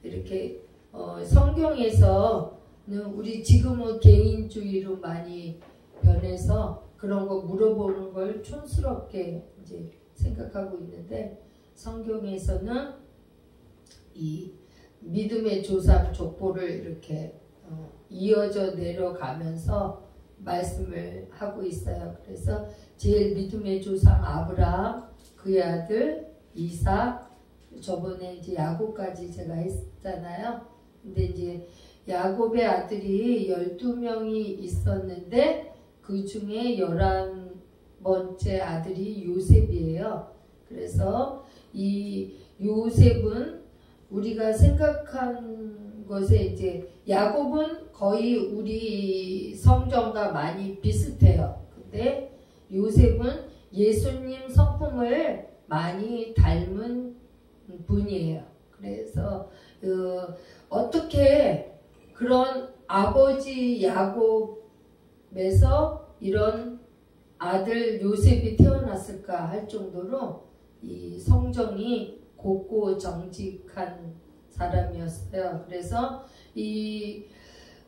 이렇게 성경에서는 우리 지금은 개인주의로 많이 변해서 그런 거 물어보는 걸 촌스럽게 이제 생각하고 있는데, 성경에서는 이 믿음의 조상 족보를 이렇게 이어져 내려가면서 말씀을 하고 있어요. 그래서 제일 믿음의 조상 아브라함, 그의 아들 이삭, 저번에 이제 야곱까지 제가 했잖아요. 근데 이제 야곱의 아들이 12명이 있었는데 그 중에 11번째 아들이 요셉이에요. 그래서 이 요셉은 우리가 생각한 것에 이제 야곱은 거의 우리 성정과 많이 비슷해요. 근데 요셉은 예수님 성품을 많이 닮은 분이에요. 그래서 어떻게 그런 아버지 야곱에서 이런 아들 요셉이 태어났을까 할 정도로 이 성정이 곱고 정직한 사람이었어요. 그래서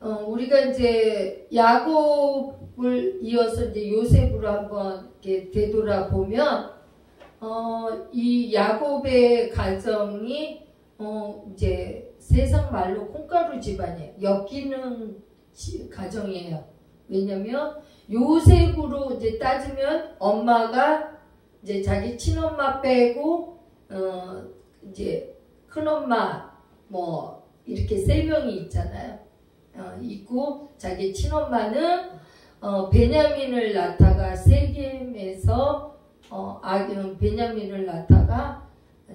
우리가 이제 야곱을 이어서 이제 요셉으로 한번 이렇게 되돌아보면 이 야곱의 가정이 이제 세상 말로 콩가루 집안이에요. 엮이는 가정이에요. 왜냐면 요셉으로 이제 따지면 엄마가 이제 자기 친엄마 빼고 이제 큰엄마 뭐 이렇게 3명이 있잖아요. 있고 자기 친엄마는 베냐민을 낳다가 세겜에서 베냐민을 낳다가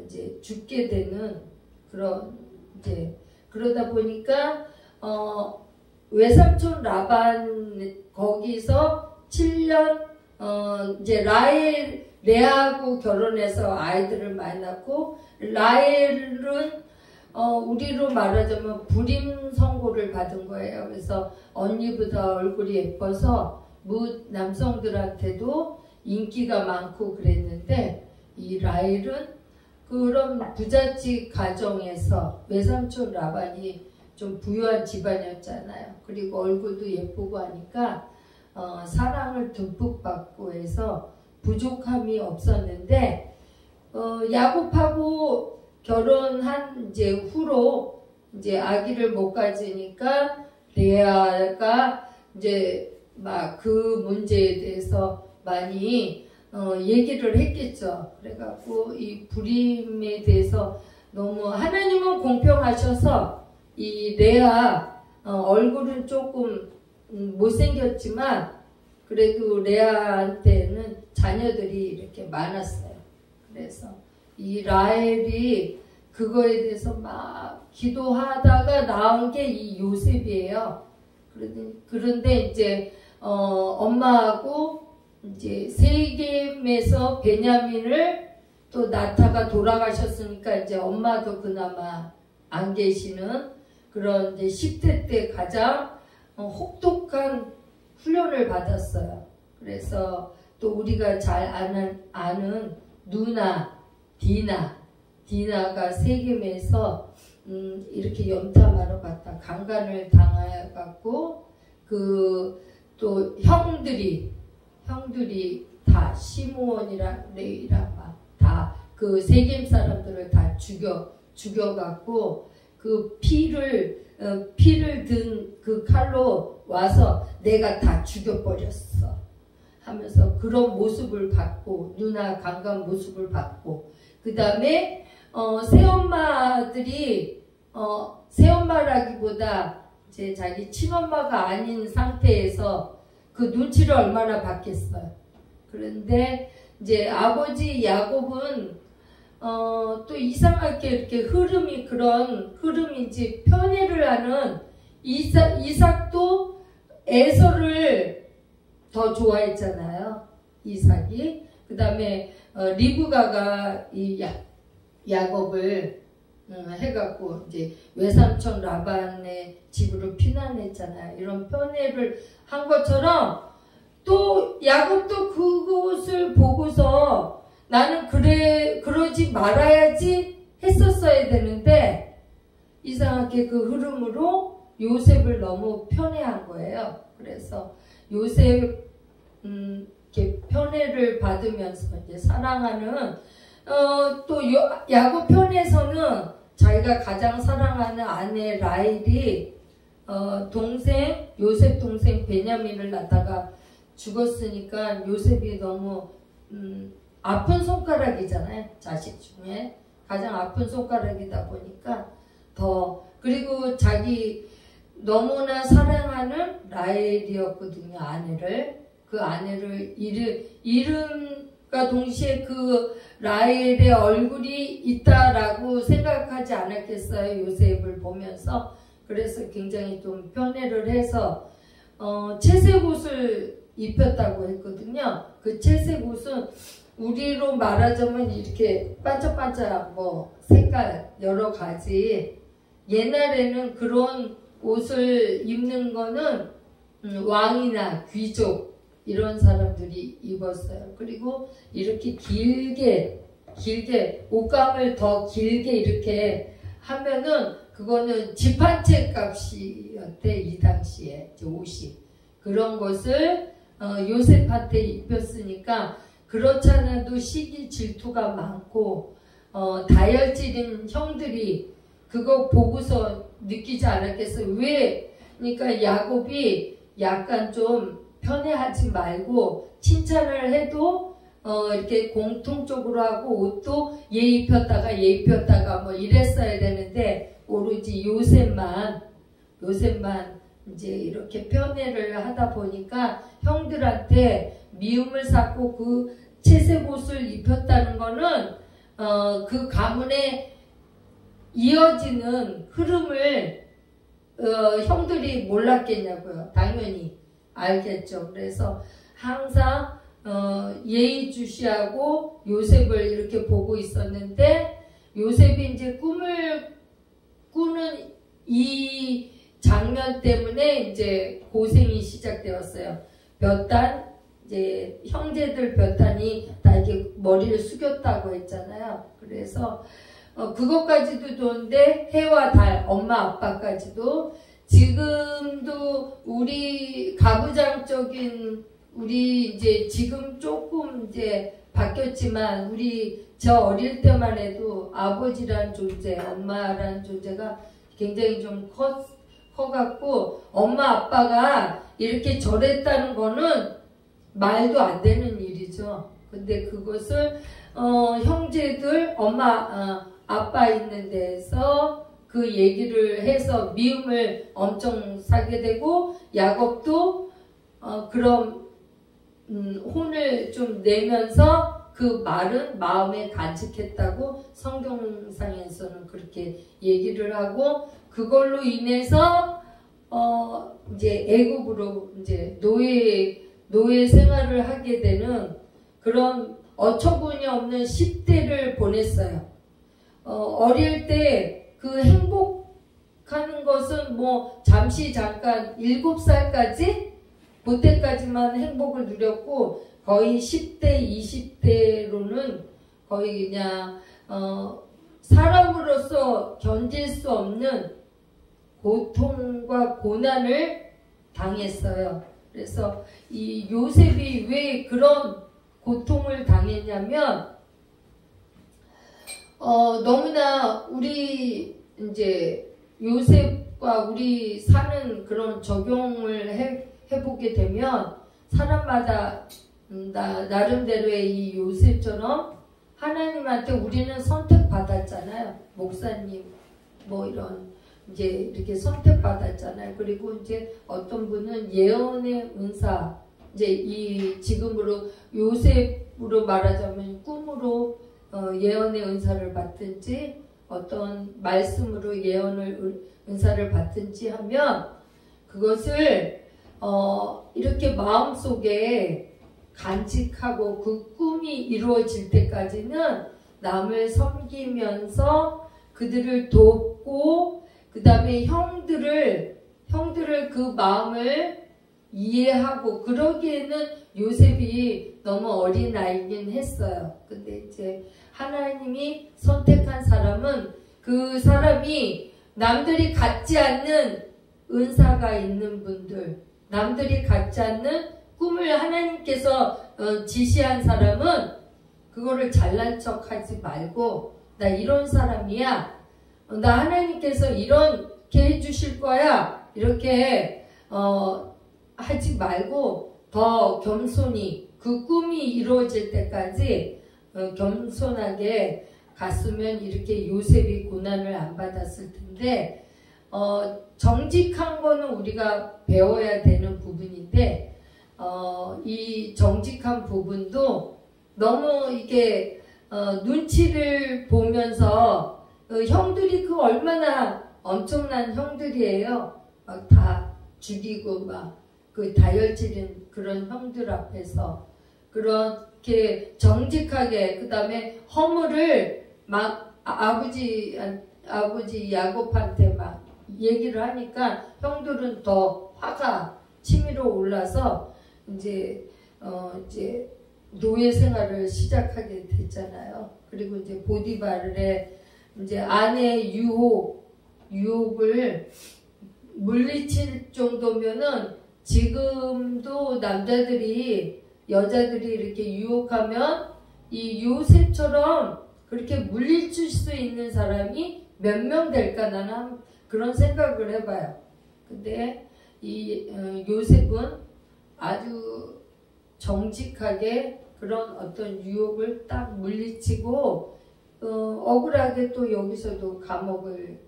이제 죽게 되는 그런 이제 그러다 보니까 외삼촌 라반 거기서 7년 이제 레아하고 결혼해서 아이들을 많이 낳고, 라헬은 우리로 말하자면 불임 선고를 받은 거예요. 그래서 언니보다 얼굴이 예뻐서 남성들한테도 인기가 많고 그랬는데, 이 라헬은 그런 부잣집 가정에서 외삼촌 라반이 좀 부유한 집안이었잖아요. 그리고 얼굴도 예쁘고 하니까 사랑을 듬뿍 받고 해서 부족함이 없었는데, 야곱하고 결혼한 이제 후로 이제 아기를 못 가지니까 레아가 이제 막 그 문제에 대해서 많이 얘기를 했겠죠. 그래갖고 이 불임에 대해서 너무 하나님은 공평하셔서 이 레아 얼굴은 조금 못생겼지만 그래도 레아한테는 자녀들이 이렇게 많았어요. 그래서 이 라헬이 그거에 대해서 막 기도하다가 나온 게 이 요셉이에요. 그런데 이제 엄마하고 이제 세겜에서 베냐민을 또 낳다가 돌아가셨으니까 이제 엄마도 그나마 안 계시는 그런 이제 10대 때 가장 혹독한 훈련을 받았어요. 그래서 또 우리가 잘 아는 누나 디나가 세겜에서 이렇게 염탐하러 갔다 강간을 당해갖고 또 형들이 다 시므온이랑 레위랑 막 다 그 세겜 사람들을 다 죽여갖고 그 피를 든 그 칼로 와서 내가 다 죽여버렸어 하면서 그런 모습을 받고, 누나 강간 모습을 받고, 그 다음에 새엄마들이 새엄마라기보다 이제 자기 친엄마가 아닌 상태에서 그 눈치를 얼마나 받겠어요. 그런데 이제 아버지 야곱은 또 이상하게 이렇게 그런 흐름인지 편애를 하는 이삭도 에서를 더 좋아했잖아요. 이삭이. 그 다음에 리브가가 이 야곱을 해갖고 이제 외삼촌 라반의 집으로 피난했잖아요. 이런 편애를 한 것처럼 또 야곱도 그것을 보고서 나는 그러지 말아야지 했었어야 되는데 이상하게 그 흐름으로 요셉을 너무 편애한 거예요. 그래서 요셉 이렇게 편애를 받으면서 이제 사랑하는 또 야곱 편에서는 자기가 가장 사랑하는 아내 라헬이 동생 요셉 동생 베냐민을 낳다가 죽었으니까 요셉이 너무 아픈 손가락이잖아요. 자식 중에 가장 아픈 손가락이다 보니까 더 그리고 자기 너무나 사랑하는 라헬이었거든요. 아내를 그 아내를 이름과 동시에 그 라헬의 얼굴이 있다라고 생각하지 않았겠어요. 요셉을 보면서. 그래서 굉장히 좀 편애를 해서 채색옷을 입혔다고 했거든요. 그 채색옷은 우리로 말하자면 이렇게 반짝반짝 뭐 색깔 여러 가지 옛날에는 그런 옷을 입는 거는 왕이나 귀족 이런 사람들이 입었어요. 그리고 이렇게 길게 옷감을 더 길게 이렇게 하면은 그거는 집 한 채 값이었대. 이 당시에 옷이 그런 것을 요셉한테 입혔으니까 그렇지 않아도 시기 질투가 많고 다혈질인 형들이 그거 보고서 느끼지 않았겠어요. 왜? 그러니까 야곱이 약간 좀 편애하지 말고 칭찬을 해도 이렇게 공통적으로 하고 옷도 얘 입혔다가 뭐 이랬어야 되는데 오로지 요셉만 이제 이렇게 편애를 하다 보니까 형들한테 미움을 샀고 그 채색 옷을 입혔다는 거는 그 가문에 이어지는 흐름을 형들이 몰랐겠냐고요. 당연히 알겠죠. 그래서 항상 예의주시하고 요셉을 이렇게 보고 있었는데 요셉이 이제 꿈을 꾸는 이 장면 때문에 이제 고생이 시작되었어요. 이제 형제들 몇 단이 다 이렇게 머리를 숙였다고 했잖아요. 그래서 그것까지도 좋은데 해와 달, 엄마 아빠까지도 지금도 우리 가부장적인 우리 이제 지금 조금 이제 바뀌었지만 저 어릴 때만 해도 아버지란 존재, 엄마란 존재가 굉장히 좀 커갖고 엄마 아빠가 이렇게 저랬다는 거는 말도 안 되는 일이죠. 근데 그것을 형제들 아빠 있는 데에서 그 얘기를 해서 미움을 엄청 사게 되고 야곱도 그런 혼을 좀 내면서 그 말은 마음에 간직했다고 성경상에서는 그렇게 얘기를 하고 그걸로 인해서 이제 애국으로 이제 노예 생활을 하게 되는 그런 어처구니 없는 10대를 보냈어요. 어릴 때 그 행복하는 것은 뭐 잠깐 7살까지 그때까지만 행복을 누렸고 거의 10대, 20대로는 거의 그냥 사람으로서 견딜 수 없는 고통과 고난을 당했어요. 그래서 이 요셉이 왜 그런 고통을 당했냐면 너무나 우리 이제 요셉과 우리 사는 그런 적용을 해보게 되면 사람마다 나름대로의 이 요셉처럼 하나님한테 우리는 선택받았잖아요. 목사님 뭐 이런 이제 이렇게 선택받았잖아요. 그리고 이제 어떤 분은 예언의 은사 이제 지금으로 요셉으로 말하자면 꿈으로 예언의 은사를 받든지 어떤 말씀으로 은사를 받든지 하면 그것을 이렇게 마음속에 간직하고 그 꿈이 이루어질 때까지는 남을 섬기면서 그들을 돕고 그 다음에 형들을 그 마음을 이해하고 그러기에는 요셉이 너무 어린 나이긴 했어요. 근데 이제 하나님이 선택한 사람은 그 사람이 남들이 갖지 않는 은사가 있는 분들, 남들이 갖지 않는 꿈을 하나님께서 지시한 사람은 그거를 잘난 척 하지 말고, 나 이런 사람이야, 나 하나님께서 이렇게 해주실 거야, 이렇게 하지 말고 더 겸손히 그 꿈이 이루어질 때까지 겸손하게 갔으면 이렇게 요셉이 고난을 안 받았을 텐데, 정직한 거는 우리가 배워야 되는 부분인데, 이 정직한 부분도 너무 이게 눈치를 보면서 형들이 그 얼마나 엄청난 형들이에요. 막 다 죽이고 막 그 다혈질인 그런 형들 앞에서 그렇게 정직하게, 그 다음에 허물을 막 아버지 야곱한테 막 얘기를 하니까 형들은 더 화가 치밀어 올라서 이제 노예 생활을 시작하게 됐잖아요. 그리고 이제 보디발의 이제 아내의 유혹을 물리칠 정도면은, 지금도 여자들이 이렇게 유혹하면 이 요셉처럼 그렇게 물리칠 수 있는 사람이 몇 명 될까, 나는 그런 생각을 해봐요. 근데 이 요셉은 아주 정직하게 그런 어떤 유혹을 딱 물리치고, 억울하게 또 여기서도 감옥을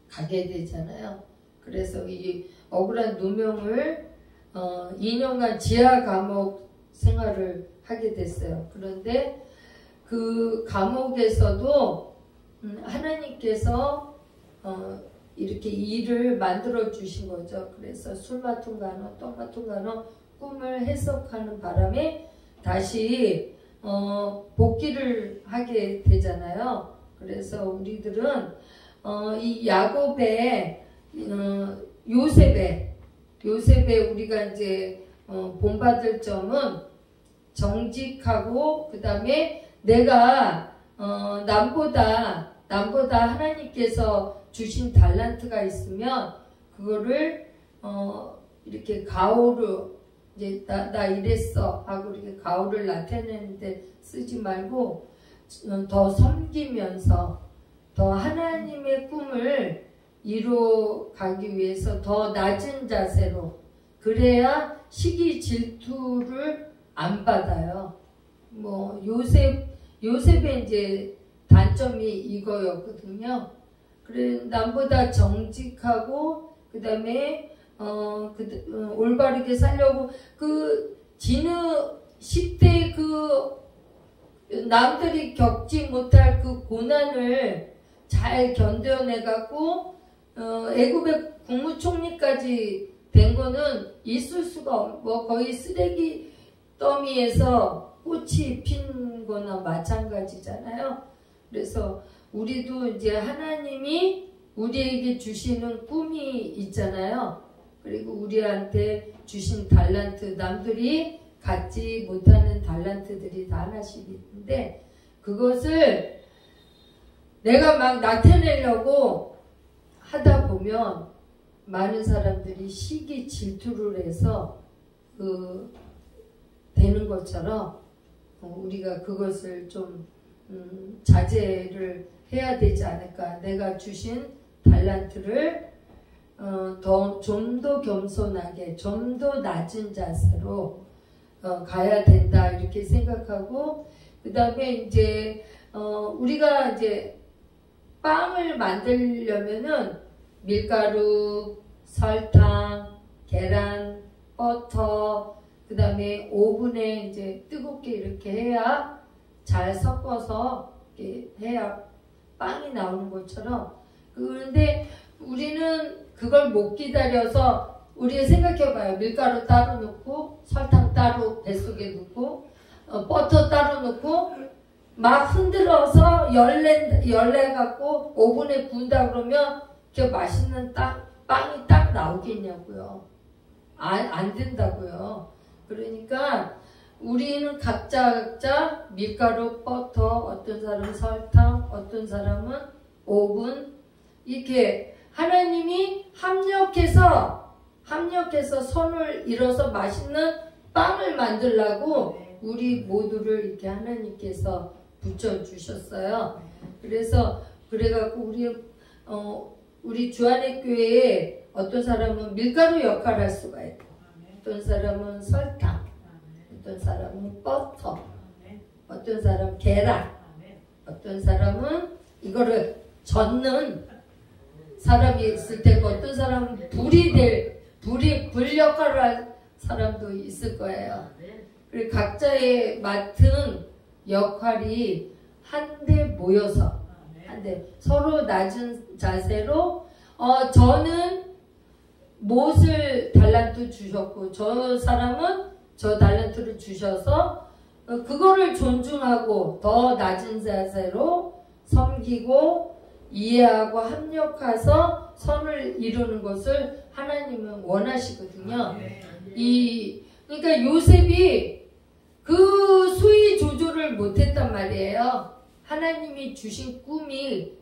가게 되잖아요. 그래서 이 억울한 누명을 2년간 지하 감옥 생활을 하게 됐어요. 그런데 그 감옥에서도 하나님께서 이렇게 일을 만들어 주신 거죠. 그래서 술 맡은 간호, 떡 맡은 간호 꿈을 해석하는 바람에 다시 복귀를 하게 되잖아요. 그래서 우리들은 이 야곱의 요셉의 우리가 이제 본받을 점은 정직하고, 그 다음에 내가 남보다 하나님께서 주신 달란트가 있으면 그거를 이렇게 가오로, 이제 나 이랬어 하고 이렇게 가오를 나타내는데 쓰지 말고 더 섬기면서 더 하나님의 꿈을 이루어 가기 위해서 더 낮은 자세로, 그래야 시기 질투를 안 받아요. 뭐 요셉의 이제 단점이 이거였거든요. 그래, 남보다 정직하고, 그 다음에 올바르게 살려고, 그 진흙 10대 그 남들이 겪지 못할 그 고난을 잘 견뎌내갖고 애굽의 국무총리까지 된 거는 있을 수가 없고, 뭐 거의 쓰레기 더미에서 꽃이 핀 거나 마찬가지잖아요. 그래서 우리도 이제 하나님이 우리에게 주시는 꿈이 있잖아요. 그리고 우리한테 주신 달란트, 남들이 갖지 못하는 달란트들이 다 하나씩 있는데, 그것을 내가 막 나타내려고 하다 보면 많은 사람들이 시기 질투를 해서 되는 것처럼 우리가 그것을 좀 자제를 해야 되지 않을까. 내가 주신 달란트를 좀 더 겸손하게, 좀 더 낮은 자세로 가야 된다, 이렇게 생각하고, 그 다음에 이제 우리가 이제 빵을 만들려면은 밀가루, 설탕, 계란, 버터, 그 다음에 오븐에 이제 뜨겁게 이렇게 해야 잘 섞어서 이렇게 해야 빵이 나오는 것처럼. 그런데 우리는 그걸 못 기다려서, 우리가 생각해봐요. 밀가루 따로 넣고 설탕 따로 뱃속에 넣고 버터 따로 넣고 막 흔들어서 열내갖고 오븐에 구운다 그러면 그 맛있는 빵이 딱 나오겠냐고요. 안 된다고요. 그러니까 우리는 각자 밀가루, 버터, 어떤 사람은 설탕, 어떤 사람은 오븐, 이렇게 하나님이 합력해서 선을 이뤄서 맛있는 빵을 만들라고 우리 모두를 이렇게 하나님께서 붙여주셨어요. 그래갖고 우리 주안의 교회에 어떤 사람은 밀가루 역할을 할 수가 있고, 어떤 사람은 설탕, 어떤 사람은 버터, 어떤 사람은 계란, 어떤 사람은 이거를 젓는 사람이 있을 테고, 어떤 사람은 불 역할을 할 사람도 있을 거예요. 그리고 각자의 맡은 역할이 한데 모여서, 서로 낮은 자세로, 저는 무엇을 달란트 주셨고, 저 사람은 저 달란트를 주셔서, 그거를 존중하고 더 낮은 자세로 섬기고 이해하고 합력해서 선을 이루는 것을 하나님은 원하시거든요. 그러니까 요셉이 그 수위 조절을 못했단 말이에요. 하나님이 주신 꿈이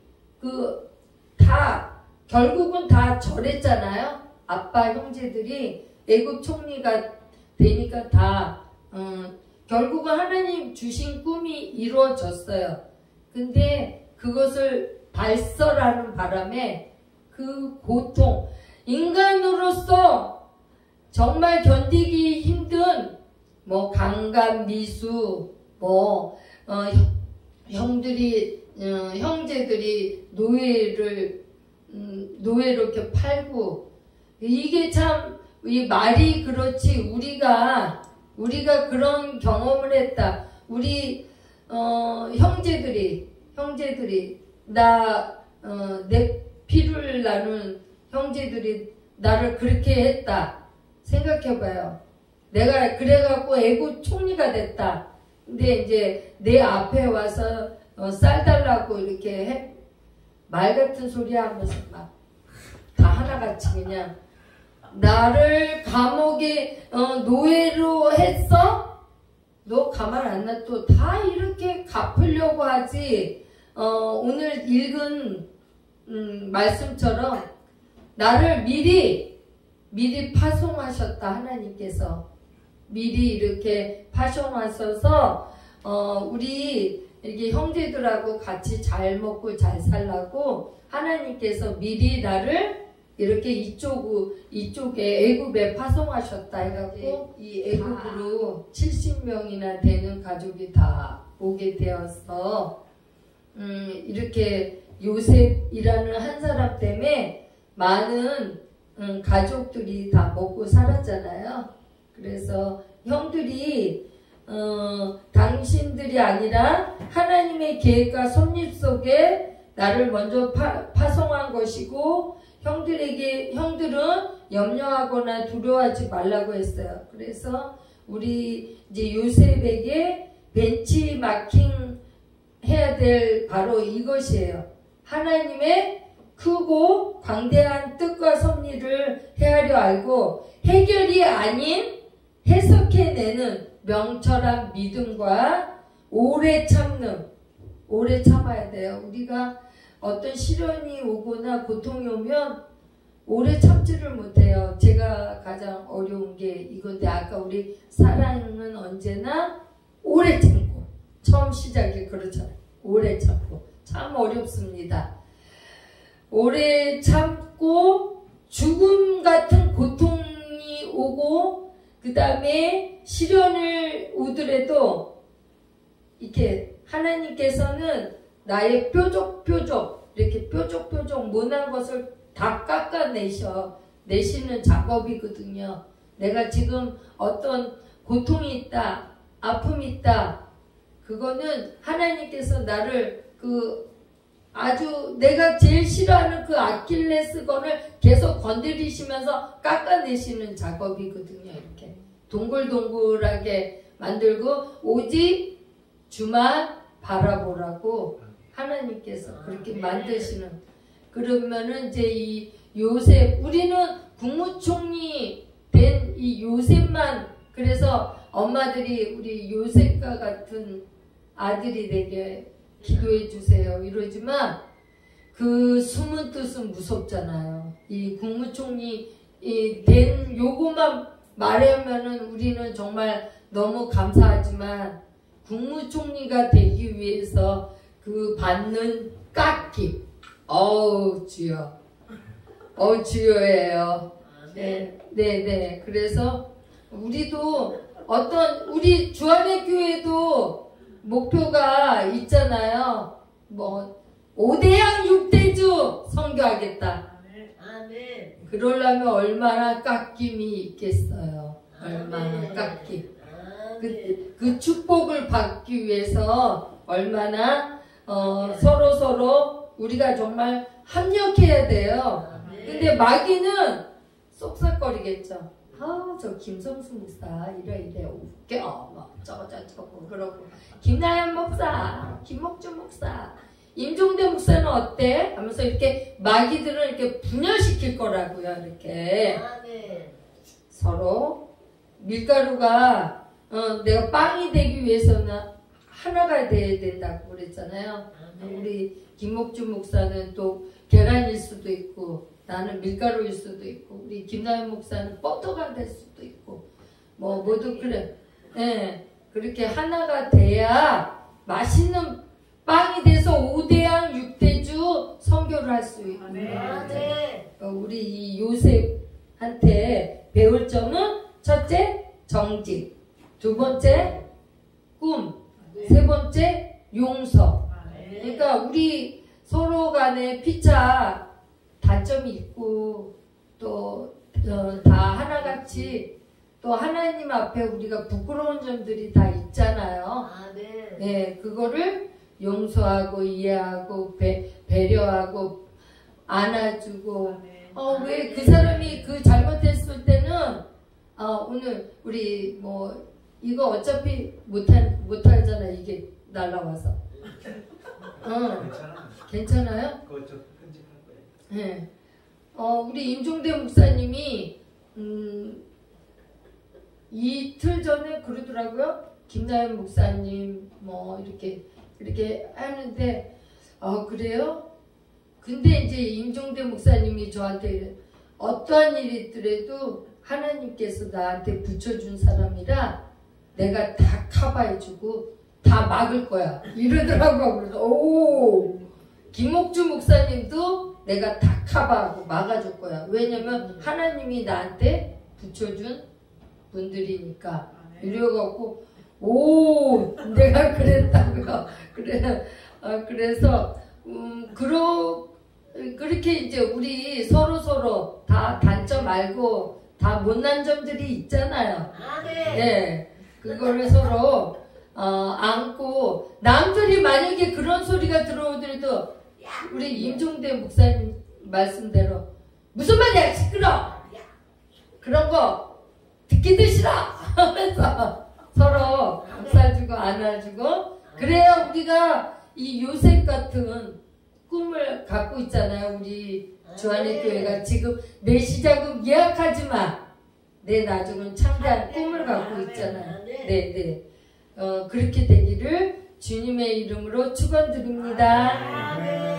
결국은 다 절했잖아요. 아빠 형제들이 애굽 총리가 되니까 결국은 하나님 주신 꿈이 이루어졌어요. 근데 그것을 발설하는 바람에 그 고통, 인간으로서 정말 견디기 힘든 강간, 미수, 형제들이 노예로 이렇게 팔고, 이게 참, 이 말이 그렇지, 우리가 그런 경험을 했다. 우리, 형제들이, 내 피를 나눈 형제들이 나를 그렇게 했다. 생각해봐요. 내가 그래갖고 애국 총리가 됐다. 근데 이제 내 앞에 와서 쌀 달라고 이렇게 말 같은 소리 하면서 막 다 하나같이 그냥 나를 감옥에 노예로 했어? 너 가만 안 놔둬. 다 이렇게 갚으려고 하지. 오늘 읽은 말씀처럼 나를 미리 파송하셨다. 하나님께서 미리 이렇게 파송하셔서 우리 이렇게 형제들하고 같이 잘 먹고 잘 살라고 하나님께서 미리 나를 이렇게 이쪽에 애굽에 파송하셨다 해갖고 이 애굽으로 70명이나 되는 가족이 다 오게 되어서 이렇게 요셉이라는 한 사람 때문에 많은 가족들이 다 먹고 살았잖아요. 그래서 형들이 당신들이 아니라 하나님의 계획과 섭리 속에 나를 먼저 파송한 것이고 형들은 염려하거나 두려워하지 말라고 했어요. 그래서 우리 이제 요셉에게 벤치마킹 해야 될 바로 이것이에요. 하나님의 크고 광대한 뜻과 섭리를 헤아려 알고 해결이 아닌 해석해내는 명철한 믿음과 오래 참아야 돼요. 우리가 어떤 시련이 오거나 고통이 오면 오래 참지를 못해요. 제가 가장 어려운 게 이건데, 아까 우리 사랑은 언제나 오래 참고, 처음 시작이 그렇잖아요. 오래 참고 참 어렵습니다. 오래 참고 죽음 같은 고통이 오고 그 다음에 시련을 오더라도 이렇게 하나님께서는 나의 뾰족뾰족 이렇게 뾰족뾰족 못난 것을 다 깎아내시는 작업이거든요. 내가 지금 어떤 고통이 있다, 아픔이 있다, 그거는 하나님께서 나를 아주 내가 제일 싫어하는 그 아킬레스건을 계속 건드리시면서 깎아내시는 작업이거든요. 이렇게 동글동글하게 만들고 오직 주만 바라보라고 하나님께서 그렇게 만드시는. 그러면은 이제 이 요셉, 우리는 국무총리 된 이 요셉만, 그래서 엄마들이 우리 요셉과 같은 아들이 되게 기도해 주세요 이러지만 그 숨은 뜻은 무섭잖아요. 이 국무총리 된 요것만 말하면은 우리는 정말 너무 감사하지만 국무총리가 되기 위해서 그 받는 깎임, 주여, 주여예요. 네. 그래서 우리도 우리 주안의 교회도 목표가 있잖아요. 뭐 5대양 6대주 선교하겠다. 그러려면 얼마나 깎임이 있겠어요. 얼마나 깎임. 그 축복을 받기 위해서 얼마나 서로 우리가 정말 합력해야 돼요. 근데 마귀는 쏙싹거리겠죠. 저 김성수 목사 이래 웃겨 막 저거 그러고 김나연 목사, 김목주 목사, 임종대 목사는 어때? 하면서 이렇게 마귀들을 이렇게 분열시킬 거라고요. 이렇게 서로 밀가루가 내가 빵이 되기 위해서는 하나가 돼야 된다고 그랬잖아요. 우리 김목주 목사는 또 계란일 수도 있고 나는 밀가루일 수도 있고 우리 김나연 목사는 버터가 될 수도 있고 뭐 모두 그래. 네, 그렇게 하나가 돼야 맛있는 빵이 돼서 5대양 6대주 선교를 할 수 있는 거죠. 우리 이 요셉한테 배울 점은 첫째 정직, 두 번째 꿈, 세 번째 용서. 그러니까 우리 서로 간에 피차 단점이 있고 또 다 하나같이 또 하나님 앞에 우리가 부끄러운 점들이 다 있잖아요. 네, 그거를 용서하고 이해하고 배려하고 안아주고 왜 그 사람이 그 잘못했을 때는 오늘 우리 뭐 이거 어차피 못하잖아. 이게 날라와서 괜찮아요? 그거 좀 편집할 거예요. 네. 우리 임종대 목사님이 이틀 전에 그러더라고요. 김나연 목사님 뭐 이렇게 하는데 그래요? 근데 이제 임종대 목사님이 저한테 어떠한 일이 있더라도 하나님께서 나한테 붙여준 사람이라 내가 다 커버해주고 다 막을 거야 이러더라고. 그래서 김목주 목사님도 내가 다 커버하고 막아줄 거야. 왜냐면 하나님이 나한테 붙여준 분들이니까. 이래갖고 내가 그랬다고요. 그래서 그렇게 이제 우리 서로 다 단점 알고 다 못난 점들이 있잖아요. 네, 그거를 서로 안고 남들이 만약에 그런 소리가 들어오더라도 우리 임종대 목사님 말씀대로 무슨 말이야 시끄러 그런 거 듣기도 싫어 하면서 서로 감싸주고 안아주고 그래야 우리가 이 요셉 같은 꿈을 갖고 있잖아요. 우리 주안의 교회가 지금 내 시작은 예약하지만 내 나중은 창대한 꿈을 갖고 있잖아요. 네. 그렇게 되기를 주님의 이름으로 축원드립니다.